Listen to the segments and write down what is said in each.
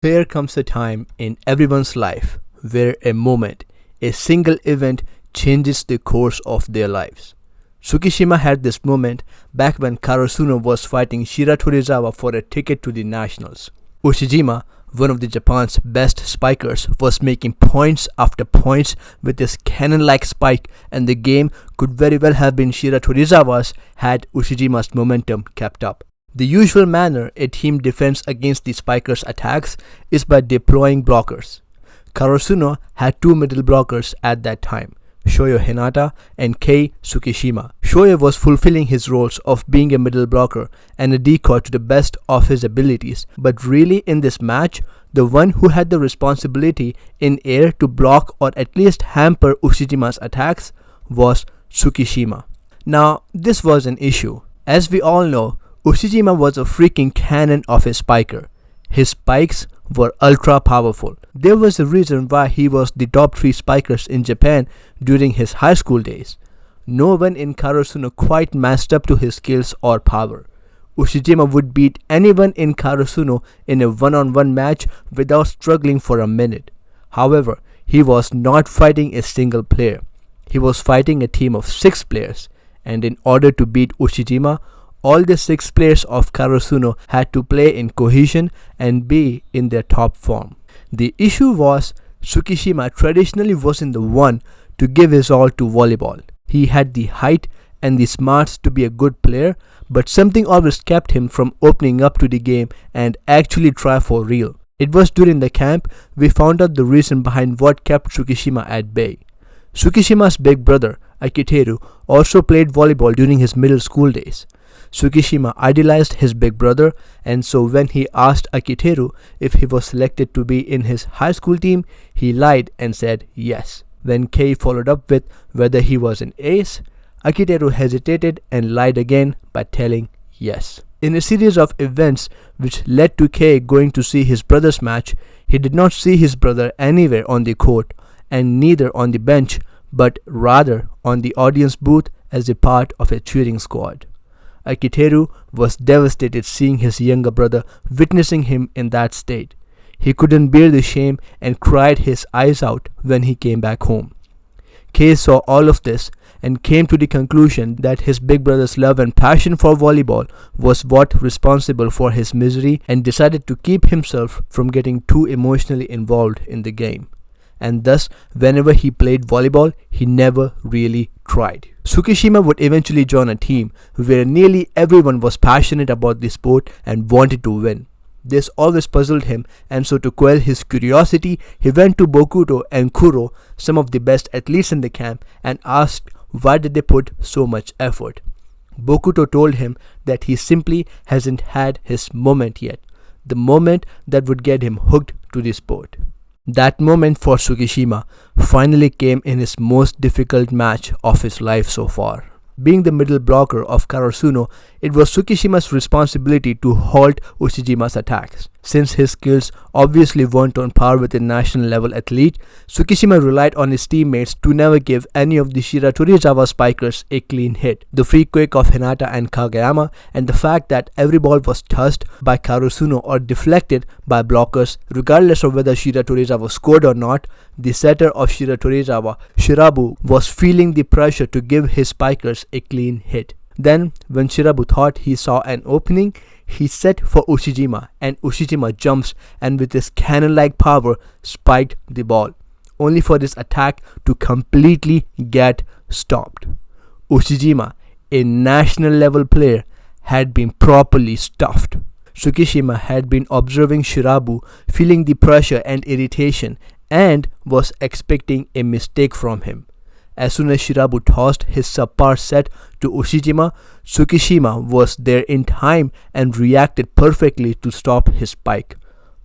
There comes a time in everyone's life where a moment, a single event changes the course of their lives. Tsukishima had this moment back when Karasuno was fighting Shira Torizawa for a ticket to the Nationals. Ushijima, one of the Japan's best spikers, was making points after points with his cannon-like spike, and the game could very well have been Shira Torizawa's had Ushijima's momentum kept up. The usual manner a team defends against the spiker's attacks is by deploying blockers. Karasuno had two middle blockers at that time, Shoyo Hinata and Kei Tsukishima. Shoyo was fulfilling his roles of being a middle blocker and a decoy to the best of his abilities, but really in this match, the one who had the responsibility in air to block or at least hamper Ushijima's attacks was Tsukishima. Now, this was an issue. As we all know, Ushijima was a freaking cannon of a spiker. His spikes were ultra powerful. There was a reason why he was the top 3 spikers in Japan during his high school days. No one in Karasuno quite matched up to his skills or power. Ushijima would beat anyone in Karasuno in a one-on-one match without struggling for a minute. However, he was not fighting a single player. He was fighting a team of 6 players, and in order to beat Ushijima, all the 6 players of Karasuno had to play in cohesion and be in their top form. The issue was Tsukishima traditionally wasn't the one to give his all to volleyball. He had the height and the smarts to be a good player, but something always kept him from opening up to the game and actually try for real. It was during the camp we found out the reason behind what kept Tsukishima at bay. Tsukishima's big brother, Akiteru, also played volleyball during his middle school days. Tsukishima idolized his big brother, and so when he asked Akiteru if he was selected to be in his high school team, he lied and said yes. When Kei followed up with whether he was an ace, Akiteru hesitated and lied again by telling yes. In a series of events which led to Kei going to see his brother's match, he did not see his brother anywhere on the court and neither on the bench, but rather on the audience booth as a part of a cheering squad. Akiteru was devastated seeing his younger brother witnessing him in that state. He couldn't bear the shame and cried his eyes out when he came back home. Kei saw all of this and came to the conclusion that his big brother's love and passion for volleyball was what responsible for his misery and decided to keep himself from getting too emotionally involved in the game. And thus, whenever he played volleyball, he never really tried. Tsukishima would eventually join a team where nearly everyone was passionate about the sport and wanted to win. This always puzzled him, and so to quell his curiosity, he went to Bokuto and Kuro, some of the best athletes in the camp, and asked why did they put so much effort. Bokuto told him that he simply hasn't had his moment yet, the moment that would get him hooked to the sport. That moment for Tsukishima finally came in his most difficult match of his life so far. Being the middle blocker of Karasuno, it was Tsukishima's responsibility to halt Ushijima's attacks. Since his skills obviously weren't on par with a national level athlete, Tsukishima relied on his teammates to never give any of the Shira Torizawa spikers a clean hit. The free kick of Hinata and Kageyama and the fact that every ball was tossed by Karasuno or deflected by blockers, regardless of whether Shira Torizawa scored or not, the setter of Shira Torizawa, Shirabu, was feeling the pressure to give his spikers a clean hit. Then, when Shirabu thought he saw an opening, he set for Ushijima, and Ushijima jumps and with his cannon-like power spiked the ball, only for this attack to completely get stopped. Ushijima, a national level player, had been properly stuffed. Tsukishima had been observing Shirabu, feeling the pressure and irritation, and was expecting a mistake from him. As soon as Shirabu tossed his subpar set to Ushijima, Tsukishima was there in time and reacted perfectly to stop his spike.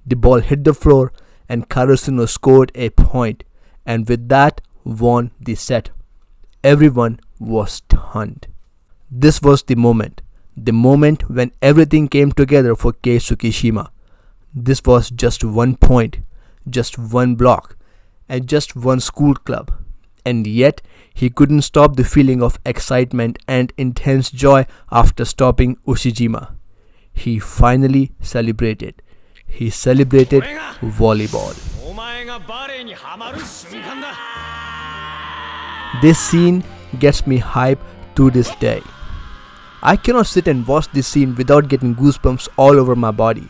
The ball hit the floor and Karasuno scored a point, and with that won the set. Everyone was stunned. This was the moment when everything came together for Kei Tsukishima. This was just one point, just one block, and just one school club. And yet, he couldn't stop the feeling of excitement and intense joy after stopping Ushijima. He finally celebrated. he celebrated volleyball. This scene gets me hyped to this day. I cannot sit and watch this scene without getting goosebumps all over my body.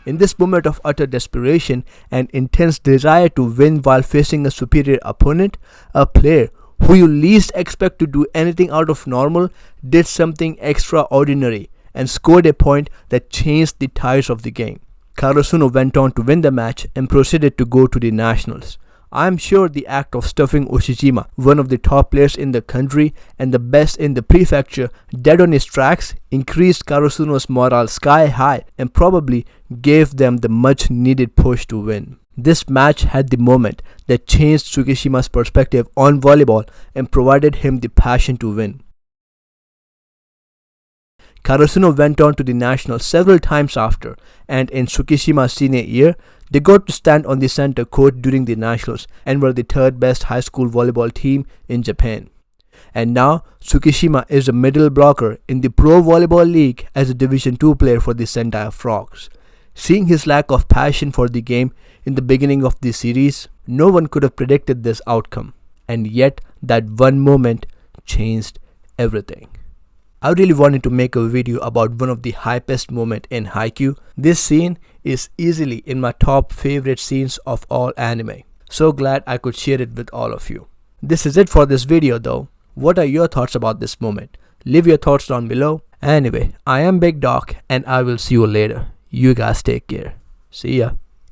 In this moment of utter desperation and intense desire to win while facing a superior opponent, a player who you least expect to do anything out of normal did something extraordinary and scored a point that changed the tides of the game. Karasuno went on to win the match and proceeded to go to the nationals. I am sure the act of stuffing Ushijima, one of the top players in the country and the best in the prefecture, dead on his tracks, increased Karasuno's morale sky high and probably gave them the much needed push to win. This match had the moment that changed Tsukishima's perspective on volleyball and provided him the passion to win. Karasuno went on to the nationals several times after, and in Tsukishima's senior year, they got to stand on the center court during the nationals and were the third best high school volleyball team in Japan. And now, Tsukishima is a middle blocker in the Pro Volleyball League as a Division II player for the Sentai Frogs. Seeing his lack of passion for the game in the beginning of the series, no one could have predicted this outcome. And yet, that one moment changed everything. I really wanted to make a video about one of the hypest moments in Haikyu. This scene is easily in my top favorite scenes of all anime. So glad I could share it with all of you. This is it for this video though. What are your thoughts about this moment? Leave your thoughts down below. Anyway, I am Big Doc and I will see you later. You guys take care. See ya.